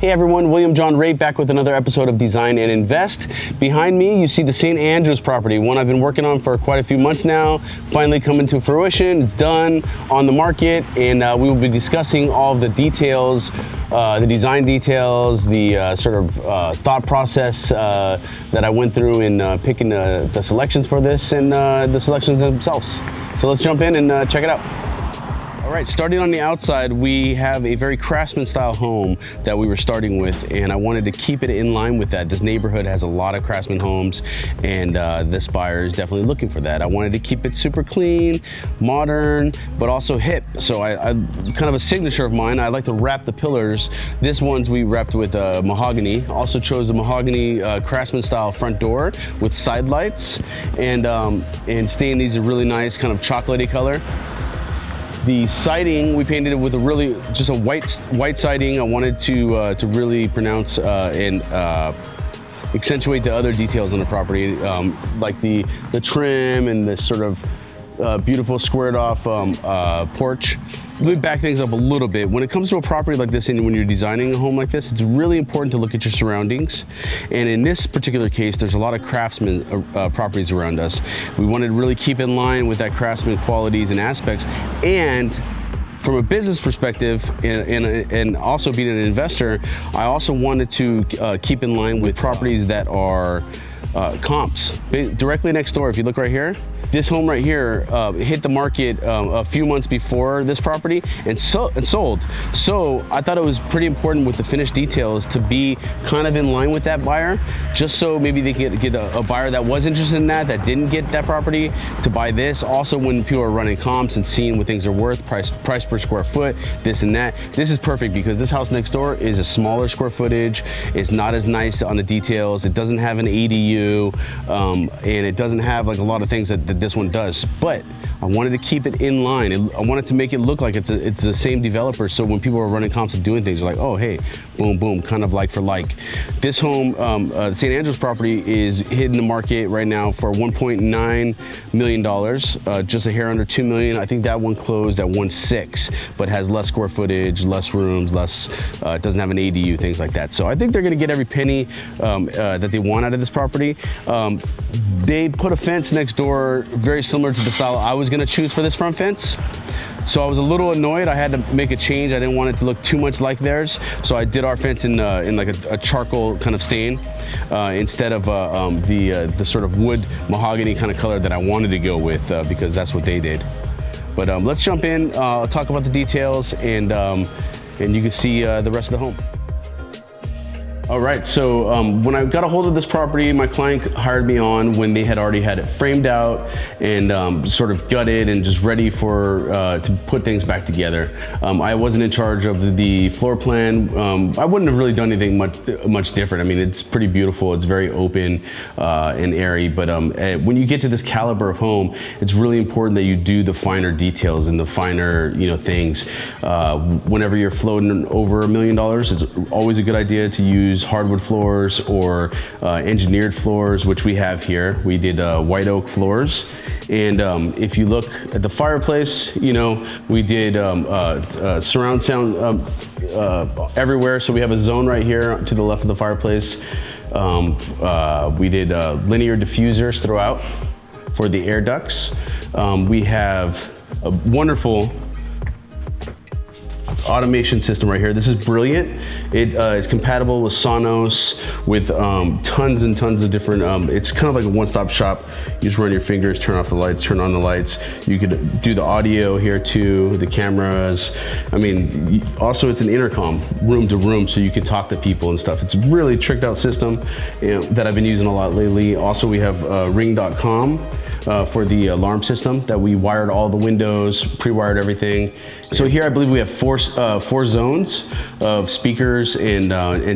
Hey everyone, William John Ray back with another episode of Design and Invest. Behind me, you see the St. Andrews property, one I've been working on for quite a few months now, finally coming to fruition. It's done, on the market, and we will be discussing all of the details, the design details, the thought process that I went through in picking the selections for this and the selections themselves. So let's jump in and check it out. All right, starting on the outside, we have a very craftsman style home that we were starting with, and I wanted to keep it in line with that. This neighborhood has a lot of craftsman homes, and this buyer is definitely looking for that. I wanted to keep it super clean, modern, but also hip. So I kind of a signature of mine, I like to wrap the pillars. This one's we wrapped with mahogany. Also chose a mahogany craftsman style front door with side lights, and staying these a really nice kind of chocolatey color. The siding, we painted it with just a white siding. I wanted to really pronounce and accentuate the other details on the property, like the trim and this sort of beautiful squared off porch. We back things up a little bit. When it comes to a property like this, and when you're designing a home like this, it's really important to look at your surroundings. And in this particular case, there's a lot of craftsman properties around us. We wanted to really keep in line with that craftsman qualities and aspects. And from a business perspective, and also being an investor, I also wanted to keep in line with properties that are comps. Directly next door, if you look right here, this home right here hit the market a few months before this property and sold. So I thought it was pretty important with the finished details to be kind of in line with that buyer, just so maybe they could get a buyer that was interested in that didn't get that property to buy this. Also, when people are running comps and seeing what things are worth, price per square foot, this and that, this is perfect because this house next door is a smaller square footage. It's not as nice on the details. It doesn't have an ADU, and it doesn't have like a lot of things that this one does, but I wanted to keep it in line. I wanted to make it look like it's the same developer, so when people are running comps and doing things, they're like, oh hey, boom boom, kind of like for like. This home, St. Andrews property, is hitting the market right now for $1.9 million, just a hair under $2 million. I think that one closed at 1.6, but has less square footage, less rooms, it doesn't have an ADU, things like that. So I think they're gonna get every penny that they want out of this property. They put a fence next door very similar to the style I was gonna choose for this front fence. So I was a little annoyed. I had to make a change. I didn't want it to look too much like theirs. So I did our fence in like a charcoal kind of stain instead of the sort of wood mahogany kind of color that I wanted to go with because that's what they did. But let's jump in, talk about the details, and you can see the rest of the home. All right, so when I got a hold of this property, my client hired me on when they had already had it framed out and sort of gutted and just ready for to put things back together. I wasn't in charge of the floor plan. I wouldn't have really done anything much different. I mean, it's pretty beautiful. It's very open and airy, but when you get to this caliber of home, it's really important that you do the finer details and the finer, things. Whenever you're floating over $1 million, it's always a good idea to use hardwood floors or engineered floors, which we have here. We did white oak floors, and if you look at the fireplace, we did surround sound everywhere. So we have a zone right here to the left of the fireplace. We did linear diffusers throughout for the air ducts. We have a wonderful automation system right here. This is brilliant. It is compatible with Sonos, with tons and tons of different, it's kind of like a one-stop shop. You just run your fingers, turn off the lights, turn on the lights. You could do the audio here too, the cameras. I mean, also it's an intercom, room to room, so you can talk to people and stuff. It's a really tricked out system that I've been using a lot lately. Also, we have ring.com for the alarm system that we wired all the windows, pre-wired everything. So here I believe we have four zones of speakers and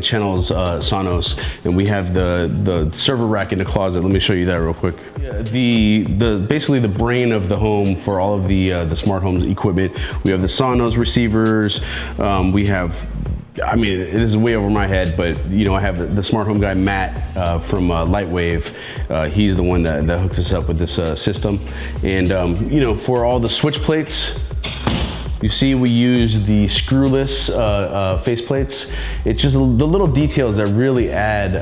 channels Sonos, and we have the server rack in the closet. Let me show you that real quick. Basically the brain of the home for all of the smart home equipment. We have the Sonos receivers. We have, I mean, it is way over my head, but I have the smart home guy, Matt, from Lightwave. He's the one that hooked us up with this system. And for all the switch plates, You see we use the screwless face plates. It's just the little details that really add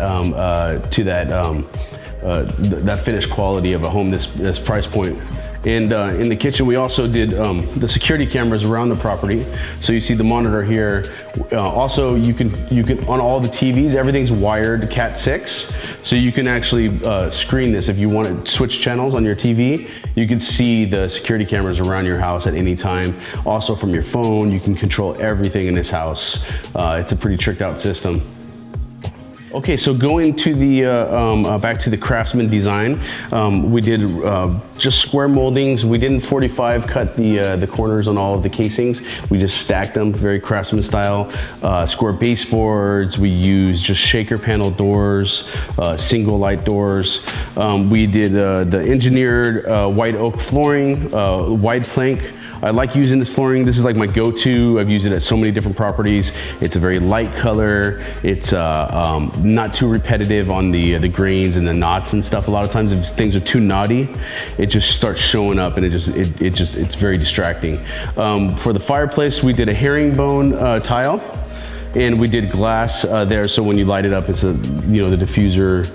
to that finished quality of a home this price point. And in the kitchen, we also did the security cameras around the property. So you see the monitor here. Also, you can on all the TVs, everything's wired Cat 6. So you can actually screen this if you want to switch channels on your TV. You can see the security cameras around your house at any time. Also from your phone, you can control everything in this house. It's a pretty tricked out system. Okay, so going to the back to the craftsman design, we did just square moldings. We didn't 45 cut the corners on all of the casings. We just stacked them, very craftsman style. Square baseboards. We used just shaker panel doors, single light doors. We did the engineered white oak flooring, wide plank. I like using this flooring. This is like my go-to. I've used it at so many different properties. It's a very light color. It's not too repetitive on the grains and the knots and stuff. A lot of times if things are too knotty, it just starts showing up and it's very distracting. For the fireplace, we did a herringbone tile, and we did glass there. So when you light it up, it's the diffuser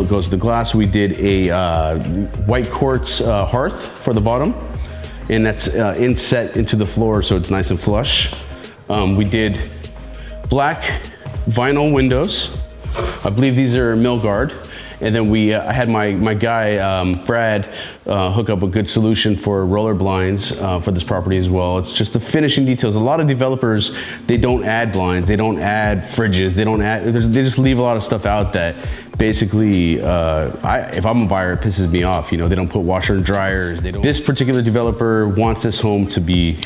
goes to the glass. We did a white quartz hearth for the bottom, and that's inset into the floor, so it's nice and flush. We did black vinyl windows. I believe these are Milgard. And then I had my guy, Brad, hook up a good solution for roller blinds for this property as well. It's just the finishing details. A lot of developers, they don't add blinds, they don't add fridges, they just leave a lot of stuff out that basically, if I'm a buyer, it pisses me off. They don't put washer and dryers. This particular developer wants this home to be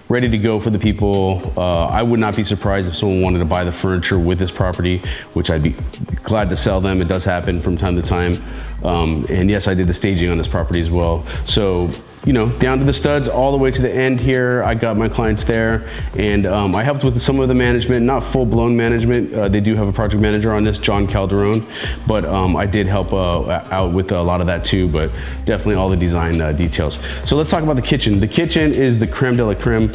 ready to go for the people. I would not be surprised if someone wanted to buy the furniture with this property, which I'd be glad to sell them. It does happen from time to time. And yes, I did the staging on this property as well. So, down to the studs, all the way to the end here, I got my clients there. And I helped with some of the management, not full-blown management. They do have a project manager on this, John Calderon. But I did help out with a lot of that too, but definitely all the design details. So let's talk about the kitchen. The kitchen is the creme de la creme.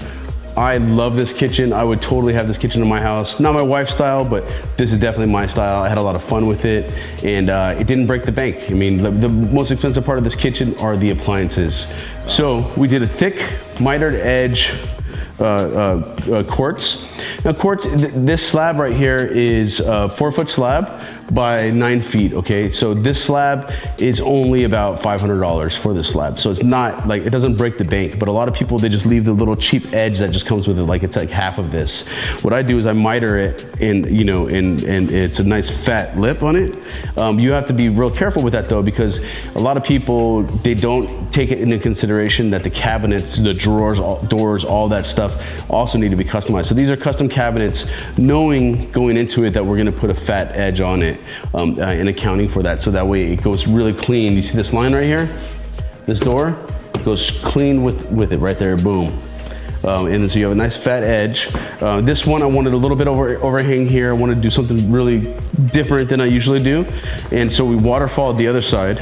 I love this kitchen. I would totally have this kitchen in my house. Not my wife's style, but this is definitely my style. I had a lot of fun with it, and it didn't break the bank. I mean, the most expensive part of this kitchen are the appliances. So we did a thick mitered edge quartz. Now quartz, this slab right here is a 4-foot slab by 9 feet, okay? So this slab is only about $500 for this slab. So it's not like, it doesn't break the bank, but a lot of people, they just leave the little cheap edge that just comes with it, like it's like half of this. What I do is I miter it and it's a nice fat lip on it. You have to be real careful with that though, because a lot of people, they don't take it into consideration that the cabinets, the drawers, doors, all that stuff also need to be customized. So these are custom cabinets, knowing going into it that we're gonna put a fat edge on it and accounting for that. So that way it goes really clean. You see this line right here? This door goes clean with it right there, boom. And then so you have a nice fat edge. This one I wanted a little bit overhang here. I wanted to do something really different than I usually do. And so we waterfalled the other side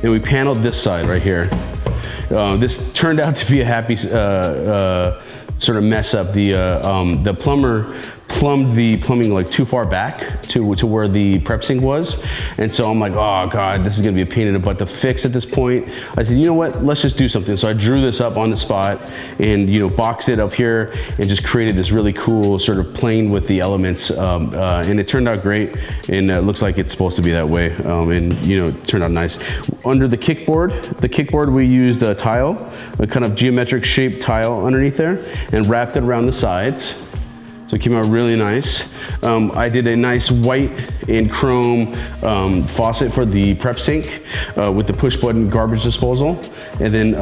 and we paneled this side right here. This turned out to be a happy sort of mess up. The plumber plumbed the plumbing like too far back to where the prep sink was. And so I'm like, oh God, this is gonna be a pain in the butt to fix at this point. I said, you know what, let's just do something. So I drew this up on the spot and boxed it up here and just created this really cool sort of playing with the elements. And it turned out great, and it looks like it's supposed to be that way. And it turned out nice. Under the kickboard we used a tile, a kind of geometric shaped tile underneath there, and wrapped it around the sides. So it came out really nice. I did a nice white and chrome faucet for the prep sink with the push button garbage disposal. And then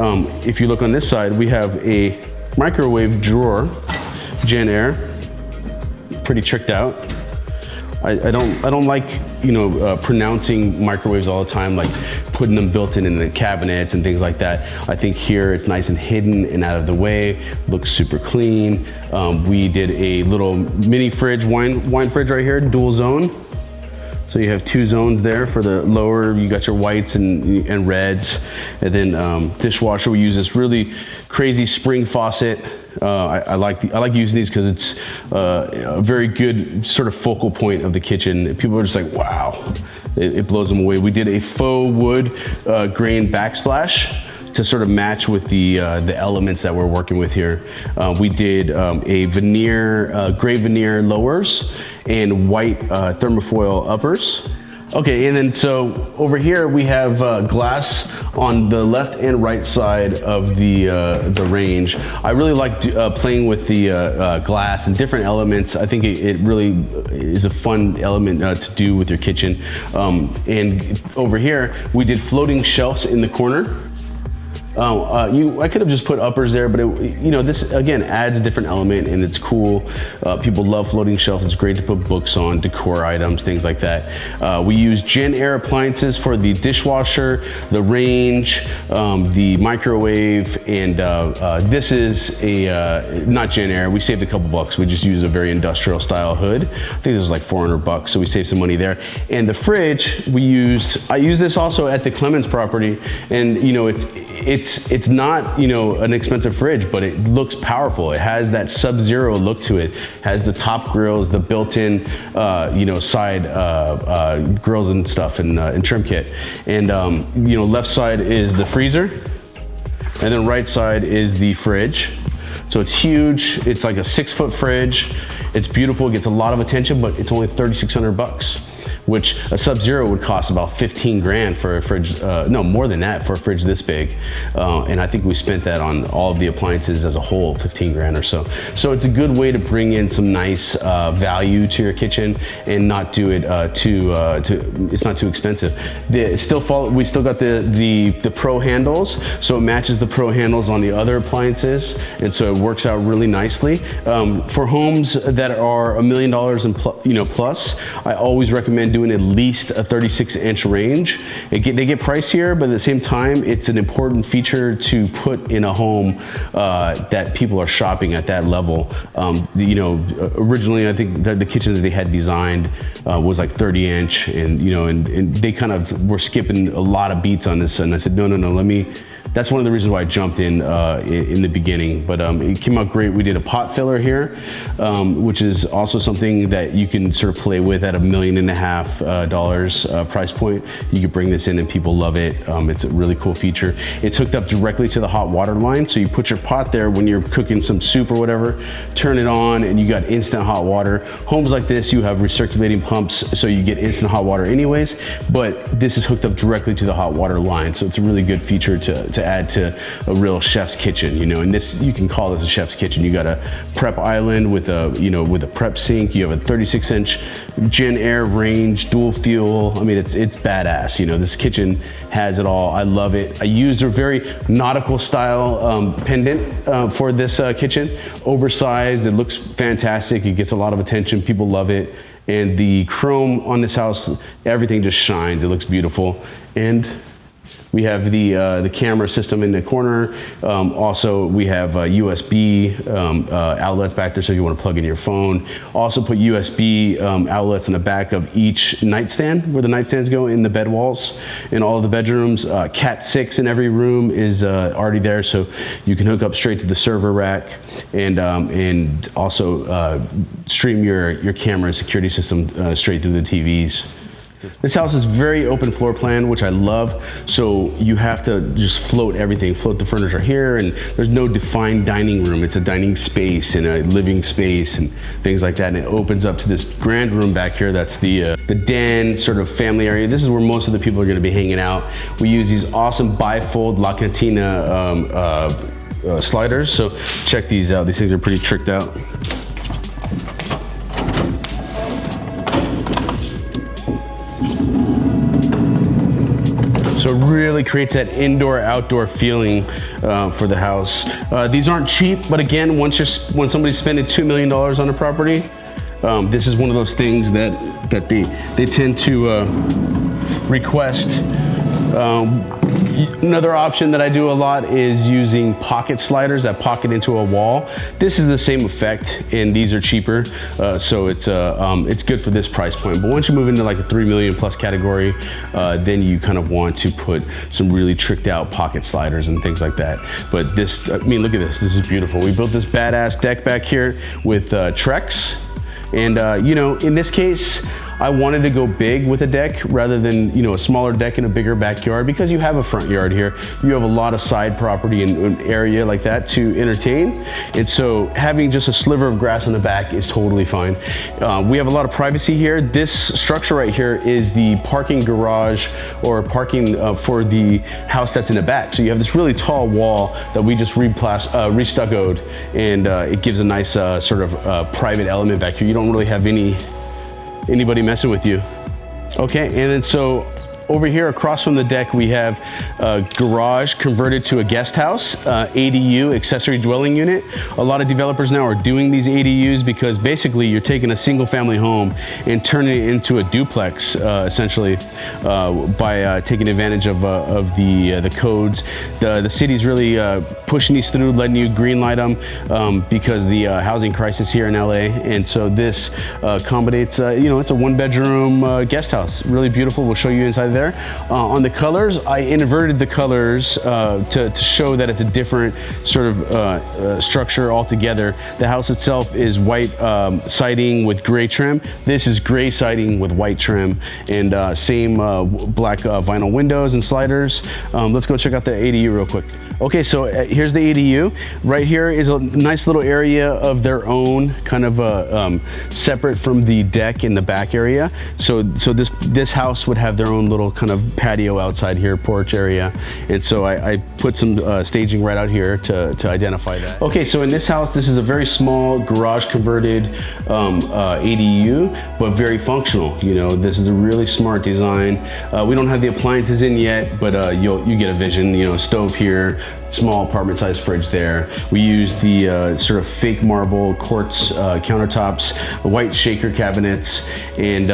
if you look on this side, we have a microwave drawer, Gen Air, pretty tricked out. I don't like pronouncing microwaves all the time, like putting them built in the cabinets and things like that. I think here it's nice and hidden and out of the way, looks super clean. We did a little mini fridge, wine fridge right here, dual zone. So So you have 2 zones there for the lower. You got your whites and reds, and then dishwasher. We use this really crazy spring faucet. I like using these because it's a very good sort of focal point of the kitchen. People are just like, wow, it blows them away. We did a faux wood grain backsplash to sort of match with the elements that we're working with here. We did a veneer, gray veneer lowers and white thermofoil uppers. Okay, and then so over here we have glass on the left and right side of the range. I really like playing with the glass and different elements. I think it really is a fun element to do with your kitchen. And over here we did floating shelves in the corner. I could have just put uppers there, but this again adds a different element and it's cool. People love floating shelves. It's great to put books on, decor items, things like that. We use Jen Air appliances for the dishwasher, the range, the microwave, and this is not Jen Air. We saved a couple bucks. We just use a very industrial style hood. I think it was like $400, so we saved some money there. And the fridge I used this also at the Clemens property, and it's not an expensive fridge, but it looks powerful. It has that Sub-Zero look to it. Has the top grills, the built-in side grills and stuff, and trim kit. And left side is the freezer, and then right side is the fridge. So it's huge. It's like a 6-foot fridge. It's beautiful. It gets a lot of attention, but it's only $3,600. Which a Sub-Zero would cost about 15 grand for a fridge, no, more than that for a fridge this big. And I think we spent that on all of the appliances as a whole, 15 grand or so. So it's a good way to bring in some nice value to your kitchen and not do it it's not too expensive. We still got the Pro handles, so it matches the Pro handles on the other appliances, and so it works out really nicely. For homes that are $1 million and plus, I always recommend doing at least a 36-inch range. They get pricier, but at the same time, it's an important feature to put in a home that people are shopping at that level. Originally, I think that the kitchen that they had designed was like 30-inch, and they kind of were skipping a lot of beats on this, and I said, no, that's one of the reasons why I jumped in the beginning, but it came out great. We did a pot filler here, which is also something that you can sort of play with at $1.5 million price point. You can bring this in and people love it. It's a really cool feature. It's hooked up directly to the hot water line, so you put your pot there when you're cooking some soup or whatever, turn it on, and you got instant hot water. Homes like this, you have recirculating pumps, so you get instant hot water anyways, but this is hooked up directly to the hot water line, so it's a really good feature to add to a real chef's kitchen, and this, you can call this a chef's kitchen. You got a prep island with a prep sink. You have a 36-inch Jen Air range, dual fuel. I mean, it's badass. This kitchen has it all. I love it. I used a very nautical style pendant for this kitchen, oversized. It looks fantastic. It gets a lot of attention. People love it. And the chrome on this house, everything just shines. It looks beautiful. And we have the camera system in the corner. Also, we have USB outlets back there, so if you want to plug in your phone. Also put USB outlets in the back of each nightstand, where the nightstands go in the bed walls in all of the bedrooms. Cat 6 in every room is already there, so you can hook up straight to the server rack, and also stream your camera security system straight through the TVs. This house is very open floor plan, which I love. So you have to just float everything, float the furniture here, and there's no defined dining room. It's a dining space and a living space and things like that. And it opens up to this grand room back here. That's the den sort of family area. This is where most of the people are gonna be hanging out. We use these awesome bifold La Cantina sliders. So check these out. These things are pretty tricked out. So it really creates that indoor-outdoor feeling for the house. These aren't cheap, but again, when somebody's spending $2 million on a property, this is one of those things that they tend to request. Another option that I do a lot is using pocket sliders that pocket into a wall. This is the same effect, and these are cheaper, so it's good for this price point. But once you move into like a 3 million plus category, then you kind of want to put some really tricked out pocket sliders and things like that. But this, I mean, look at this. This is beautiful. We built this badass deck back here with Trex, and you know, in this case, I wanted to go big with a deck rather than, you know, a smaller deck in a bigger backyard, because you have a front yard here. You have a lot of side property and an area like that to entertain. And so having just a sliver of grass in the back is totally fine. We have a lot of privacy here. This structure right here is the parking garage or parking for the house that's in the back. So you have this really tall wall that we just restuccoed, and it gives a nice sort of private element back here. You don't really have anybody messing with you. Okay, and then so over here across from the deck, we have a garage converted to a guest house, ADU, accessory dwelling unit. A lot of developers now are doing these ADUs because basically you're taking a single family home and turning it into a duplex, essentially, by taking advantage of the codes. The city's really pushing these through, letting you green light them because the housing crisis here in LA. And so this accommodates, you know, it's a 1-bedroom guest house. Really beautiful. We'll show you inside there. On the colors, I inverted the colors to show that it's a different sort of structure altogether. The house itself is white siding with gray trim. This is gray siding with white trim, and same black vinyl windows and sliders. Let's go check out the ADU real quick. Okay, so here's the ADU. Right here is a nice little area of their own, kind of separate from the deck in the back area. So this house would have their own little kind of patio outside here, porch area. And so I put some staging right out here to identify that. Okay, so in this house, this is a very small garage converted ADU, but very functional. You know, this is a really smart design. We don't have the appliances in yet, but you get a vision. You know, stove here, small apartment size fridge there. We use the sort of fake marble quartz countertops, white shaker cabinets, and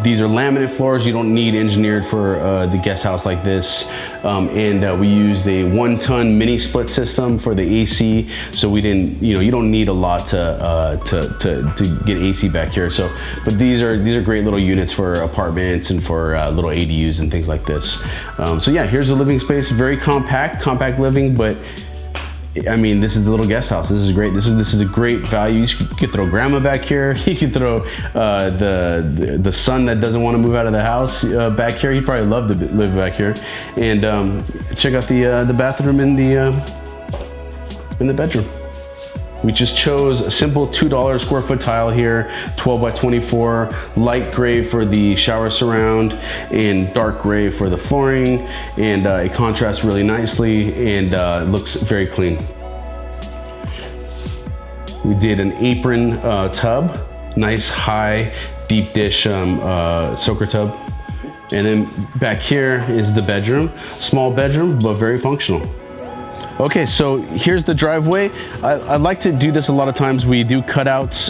these are laminate floors. You don't need engineered for the guest house like this. And we used a 1-ton mini split system for the AC. So we didn't, you know, you don't need a lot to get AC back here. So, but these are great little units for apartments and for little ADUs and things like this. So yeah, here's the living space. Very compact living, but I mean, this is the little guest house. This is great. This is a great value. You could throw grandma back here. You could throw the son that doesn't want to move out of the house back here. He'd probably love to live back here. And check out the bathroom in the bedroom. We just chose a simple $2 square foot tile here, 12 by 24, light gray for the shower surround and dark gray for the flooring. And it contrasts really nicely and looks very clean. We did an apron tub, nice high deep dish soaker tub. And then back here is the bedroom, small bedroom, but very functional. Okay, so here's the driveway. I like to do this a lot of times. We do cutouts.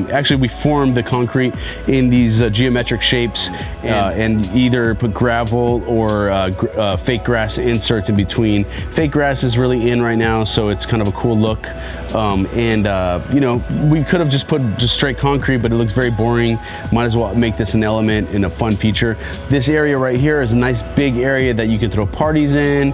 Actually, we form the concrete in these geometric shapes and either put gravel or fake grass inserts in between. Fake grass is really in right now, so it's kind of a cool look. You know, we could have just put straight concrete, but it looks very boring. Might as well make this an element and a fun feature. This area right here is a nice big area that you can throw parties in.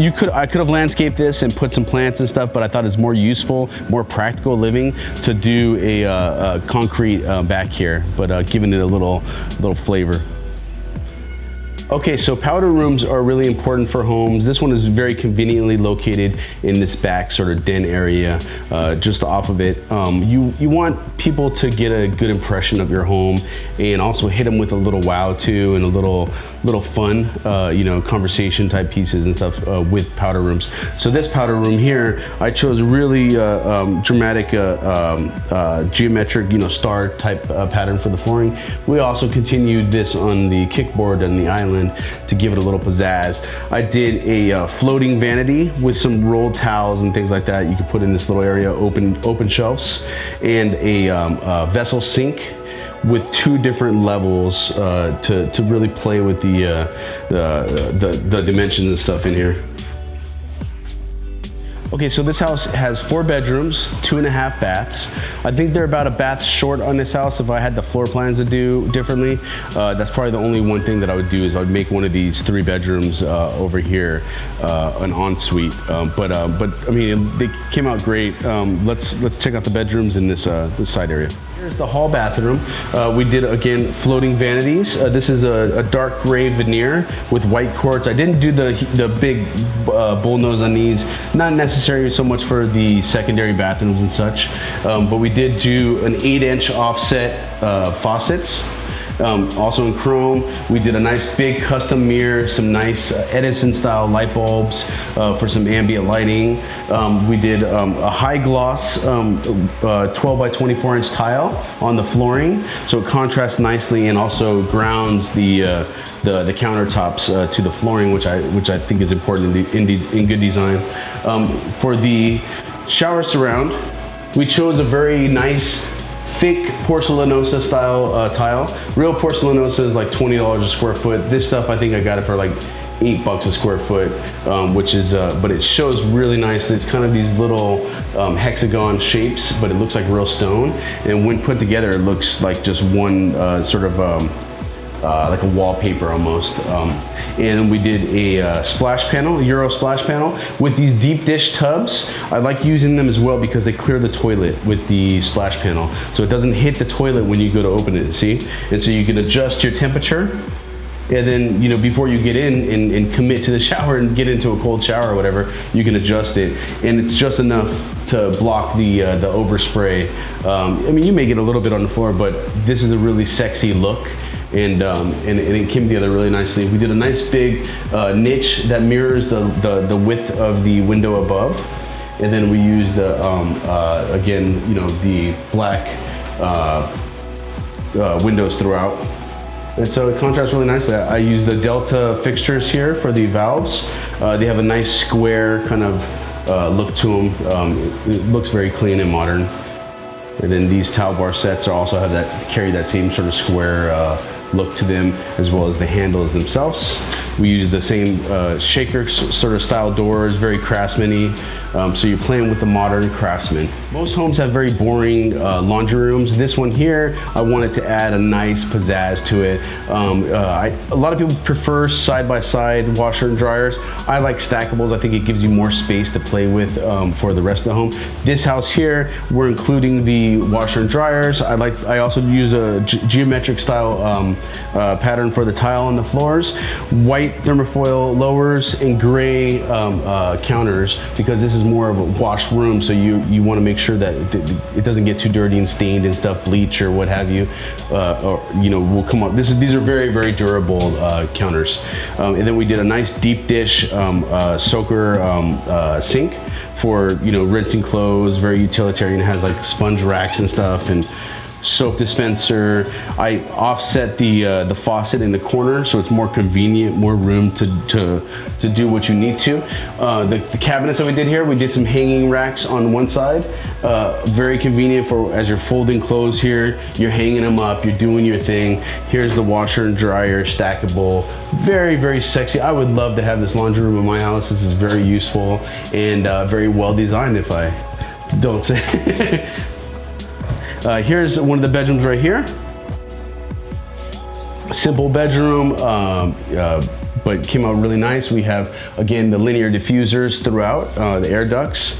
I could have landscaped this and put some plants and stuff, but I thought it's more useful, more practical living to do a concrete back here, but giving it a little flavor. Okay, so powder rooms are really important for homes. This one is very conveniently located in this back sort of den area, just off of it. You want people to get a good impression of your home and also hit them with a little wow too, and a little fun, you know, conversation type pieces and stuff with powder rooms. So this powder room here, I chose really dramatic geometric, you know, star type pattern for the flooring. We also continued this on the kickboard and the island to give it a little pizzazz. I did a floating vanity with some rolled towels and things like that. You could put in this little area, open shelves, and a vessel sink with 2 different levels to really play with the dimensions and stuff in here. Okay, so this house has 4 bedrooms, 2.5 baths. I think they're about a bath short on this house if I had the floor plans to do differently. That's probably the only one thing that I would do is I would make one of these 3 bedrooms over here, an ensuite. But I mean, they came out great. Let's check out the bedrooms in this side area. Here's the hall bathroom. We did, again, floating vanities. This is a dark gray veneer with white quartz. I didn't do the big bullnose on these, not necessary so much for the secondary bathrooms and such, but we did do an 8-inch offset faucets. Also in chrome. We did a nice big custom mirror, some nice Edison style light bulbs for some ambient lighting. We did a high gloss 12 by 24 inch tile on the flooring, so it contrasts nicely and also grounds the countertops to the flooring, which I think is important in good design. For the shower surround, we chose a very nice thick porcelanosa style tile. Real porcelanosa is like $20 a square foot. This stuff, I think I got it for like $8 a square foot, which is, but it shows really nicely. It's kind of these little hexagon shapes, but it looks like real stone. And when put together, it looks like just one sort of like a wallpaper almost. And we did a splash panel, Euro splash panel with these deep dish tubs. I like using them as well because they clear the toilet with the splash panel. So it doesn't hit the toilet when you go to open it, see? And so you can adjust your temperature. And then, you know, before you get in and commit to the shower and get into a cold shower or whatever, you can adjust it. And it's just enough to block the overspray. I mean, you may get a little bit on the floor, but this is a really sexy look. And it came together really nicely. We did a nice big niche that mirrors the width of the window above. And then we used again, you know, the black windows throughout. And so it contrasts really nicely. I used the Delta fixtures here for the valves. They have a nice square kind of look to them. It looks very clean and modern. And then these towel bar sets also have carry that same sort of square look to them, as well as the handles themselves. We use the same shaker sort of style doors, very craftsman-y. So you're playing with the modern craftsman. Most homes have very boring laundry rooms. This one here, I wanted to add a nice pizzazz to it. A lot of people prefer side-by-side washer and dryers. I like stackables. I think it gives you more space to play with for the rest of the home. This house here, we're including the washer and dryers. I also use a geometric style pattern for the tile on the floors. White thermofoil lowers and gray counters, because this is more of a washed room, so you want to make sure that it doesn't get too dirty and stained and stuff, bleach or what have you, or you know, will come up. These are very, very durable counters. And then we did a nice deep dish soaker sink for, you know, rinsing clothes, very utilitarian. It has like sponge racks and stuff, and soap dispenser. I offset the faucet in the corner so it's more convenient, more room to do what you need to. The cabinets that we did here, we did some hanging racks on one side. Very convenient for as you're folding clothes here, you're hanging them up, you're doing your thing. Here's the washer and dryer, stackable. Very, very sexy. I would love to have this laundry room in my house. This is very useful and very well designed, if I don't say. Here's one of the bedrooms right here. Simple bedroom, but came out really nice. We have, again, the linear diffusers throughout, the air ducts.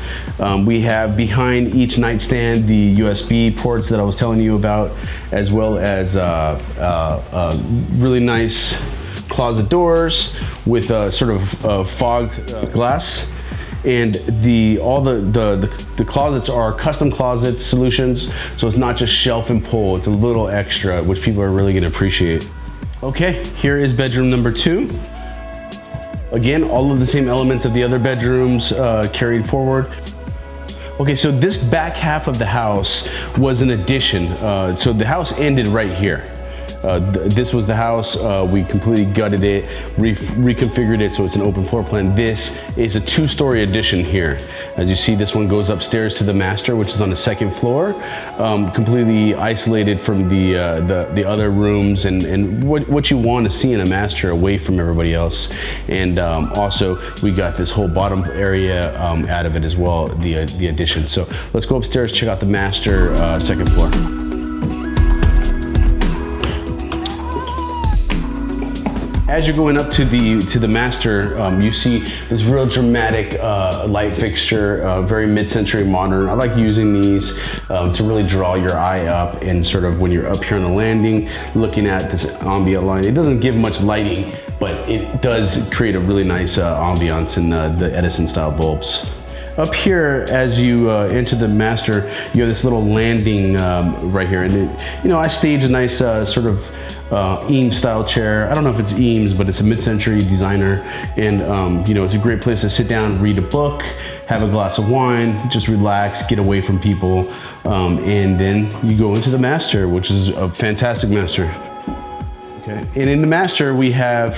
We have behind each nightstand the USB ports that I was telling you about, as well as really nice closet doors with sort of fogged glass. And all the closets are custom closet solutions, so it's not just shelf and pull, it's a little extra, which people are really gonna appreciate. Okay, here is bedroom number 2. Again, all of the same elements of the other bedrooms carried forward. Okay, so this back half of the house was an addition. So the house ended right here. This was the house. We completely gutted it, reconfigured it so it's an open floor plan. This is a 2-story addition here. As you see, this one goes upstairs to the master, which is on the 2nd floor, completely isolated from the other rooms and what you want to see in a master, away from everybody else. And also we got this whole bottom area out of it as well, the addition. So let's go upstairs, check out the master 2nd floor. As you're going up to the master, you see this real dramatic light fixture, very mid-century modern. I like using these to really draw your eye up, and sort of when you're up here on the landing, looking at this ambient light. It doesn't give much lighting, but it does create a really nice ambiance in the Edison style bulbs. Up here, as you enter the master, you have this little landing right here, and I stage a nice sort of Eames style chair. I don't know if it's Eames, but it's a mid-century designer, and it's a great place to sit down, read a book, have a glass of wine, just relax, get away from people, and then you go into the master, which is a fantastic master. Okay, and in the master we have,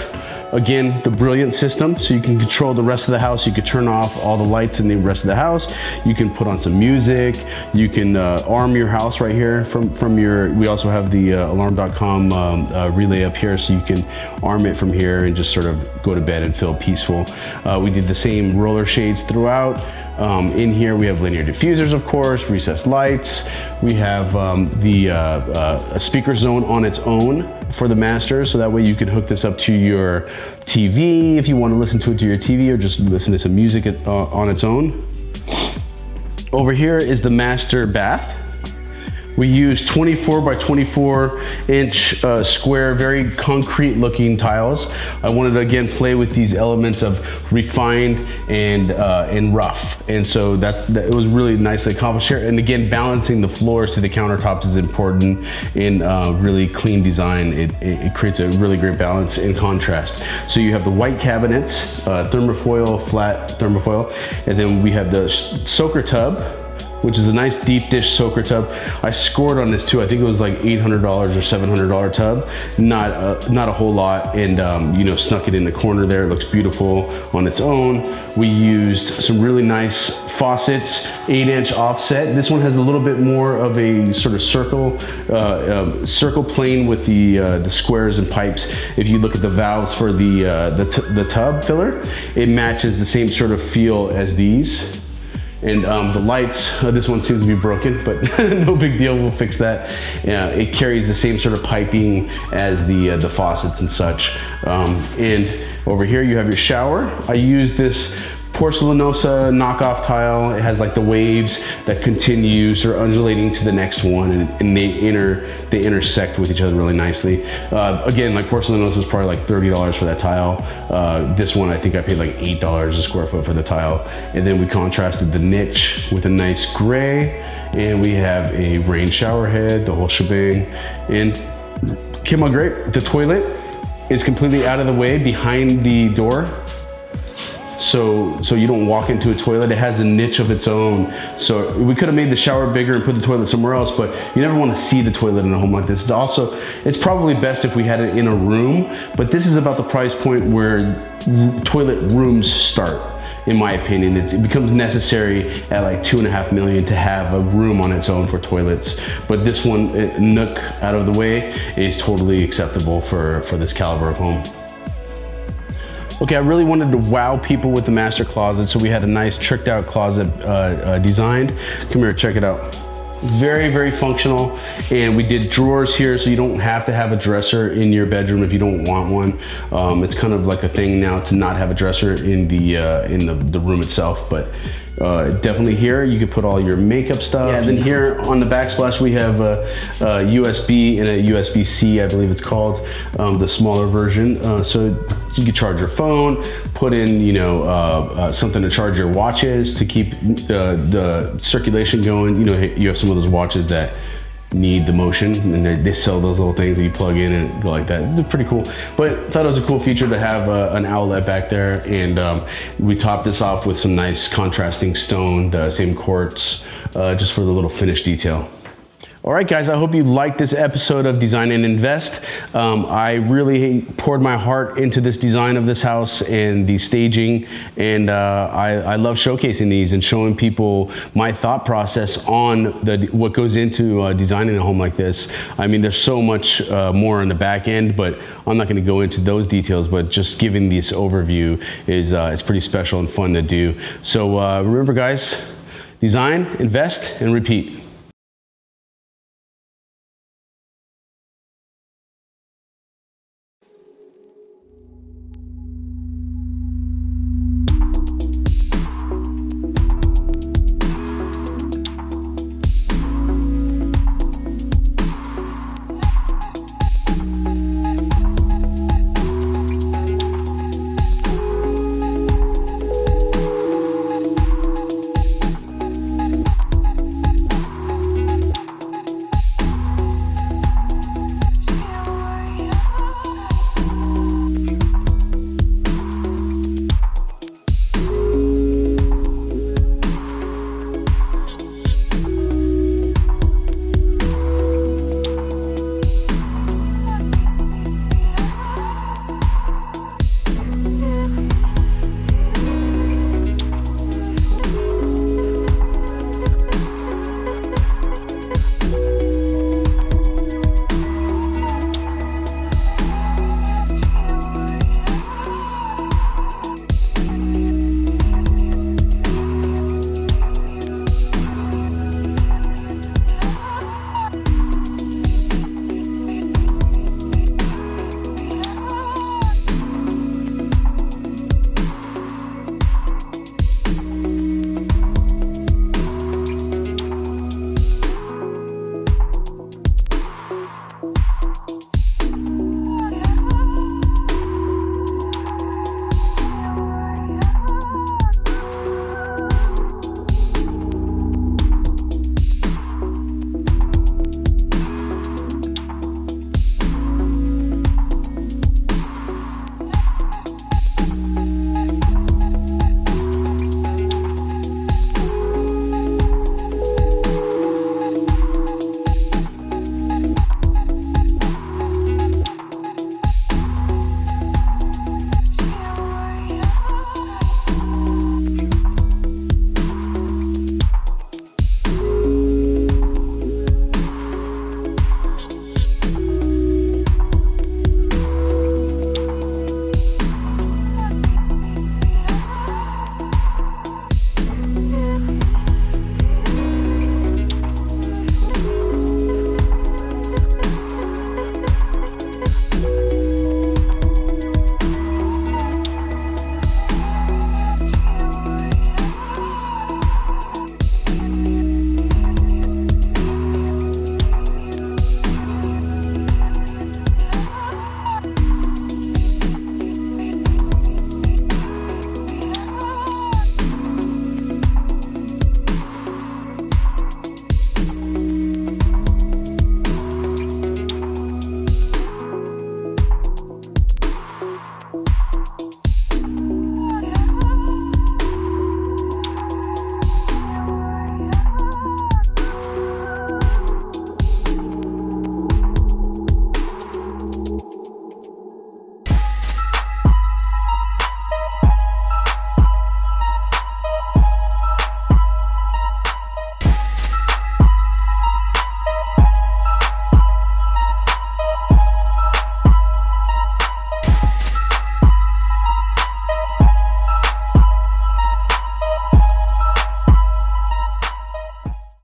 again, the brilliant system, so you can control the rest of the house. You can turn off all the lights in the rest of the house. You can put on some music. You can arm your house right here from your, we also have the alarm.com relay up here, so you can arm it from here and just sort of go to bed and feel peaceful. We did the same roller shades throughout. In here we have linear diffusers, of course, recessed lights. We have a speaker zone on its own for the master, so that way you can hook this up to your TV if you want to listen to it to your TV, or just listen to some music on its own. Over here is the master bath. We use 24 by 24 inch square, very concrete looking tiles. I wanted to again play with these elements of refined and rough. And so it was really nicely accomplished here. And again, balancing the floors to the countertops is important in really clean design. It creates a really great balance and contrast. So you have the white cabinets, thermofoil, flat thermofoil, and then we have the soaker tub, which is a nice deep dish soaker tub. I scored on this too. I think it was like $800 or $700 tub. Not a whole lot, and snuck it in the corner there. It looks beautiful on its own. We used some really nice faucets, 8-inch offset. This one has a little bit more of a sort of circle plane with the squares and pipes. If you look at the valves for the tub filler, it matches the same sort of feel as these. And the lights, this one seems to be broken, but no big deal, we'll fix that. It carries the same sort of piping as the faucets and such. And over here you have your shower. I use this porcelanosa knockoff tile. It has like the waves that continue sort of undulating to the next one, and they intersect with each other really nicely. Again, like porcelanosa is probably like $30 for that tile. This one, I think I paid like $8 a square foot for the tile. And then we contrasted the niche with a nice gray, and we have a rain shower head, the whole shebang, and came out great. The toilet is completely out of the way behind the door. So you don't walk into a toilet. It has a niche of its own. So we could have made the shower bigger and put the toilet somewhere else, but you never want to see the toilet in a home like this. It's probably best if we had it in a room, but this is about the price point where toilet rooms start. In my opinion, it becomes necessary at like $2.5 million to have a room on its own for toilets. But this one, nook out of the way, is totally acceptable for this caliber of home. Okay, I really wanted to wow people with the master closet, so we had a nice tricked out closet designed. Come here, check it out. Very, very functional. And we did drawers here, so you don't have to have a dresser in your bedroom if you don't want one. It's kind of like a thing now to not have a dresser in the room itself, but definitely here you could put all your makeup stuff. Yeah, and then here on the backsplash we have a USB and a USB-C, I believe it's called, the smaller version. So you could charge your phone, put in something to charge your watches to keep the circulation going. You have some of those watches that need the motion, and they sell those little things that you plug in and go like that. They're pretty cool. But I thought it was a cool feature to have an outlet back there, and we topped this off with some nice contrasting stone, the same quartz, just for the little finish detail. All right, guys, I hope you liked this episode of Design and Invest. I really poured my heart into this design of this house and the staging, and I love showcasing these and showing people my thought process on what goes into designing a home like this. I mean, there's so much more on the back end, but I'm not gonna go into those details, but just giving this overview is it's pretty special and fun to do. So remember, guys, design, invest, and repeat.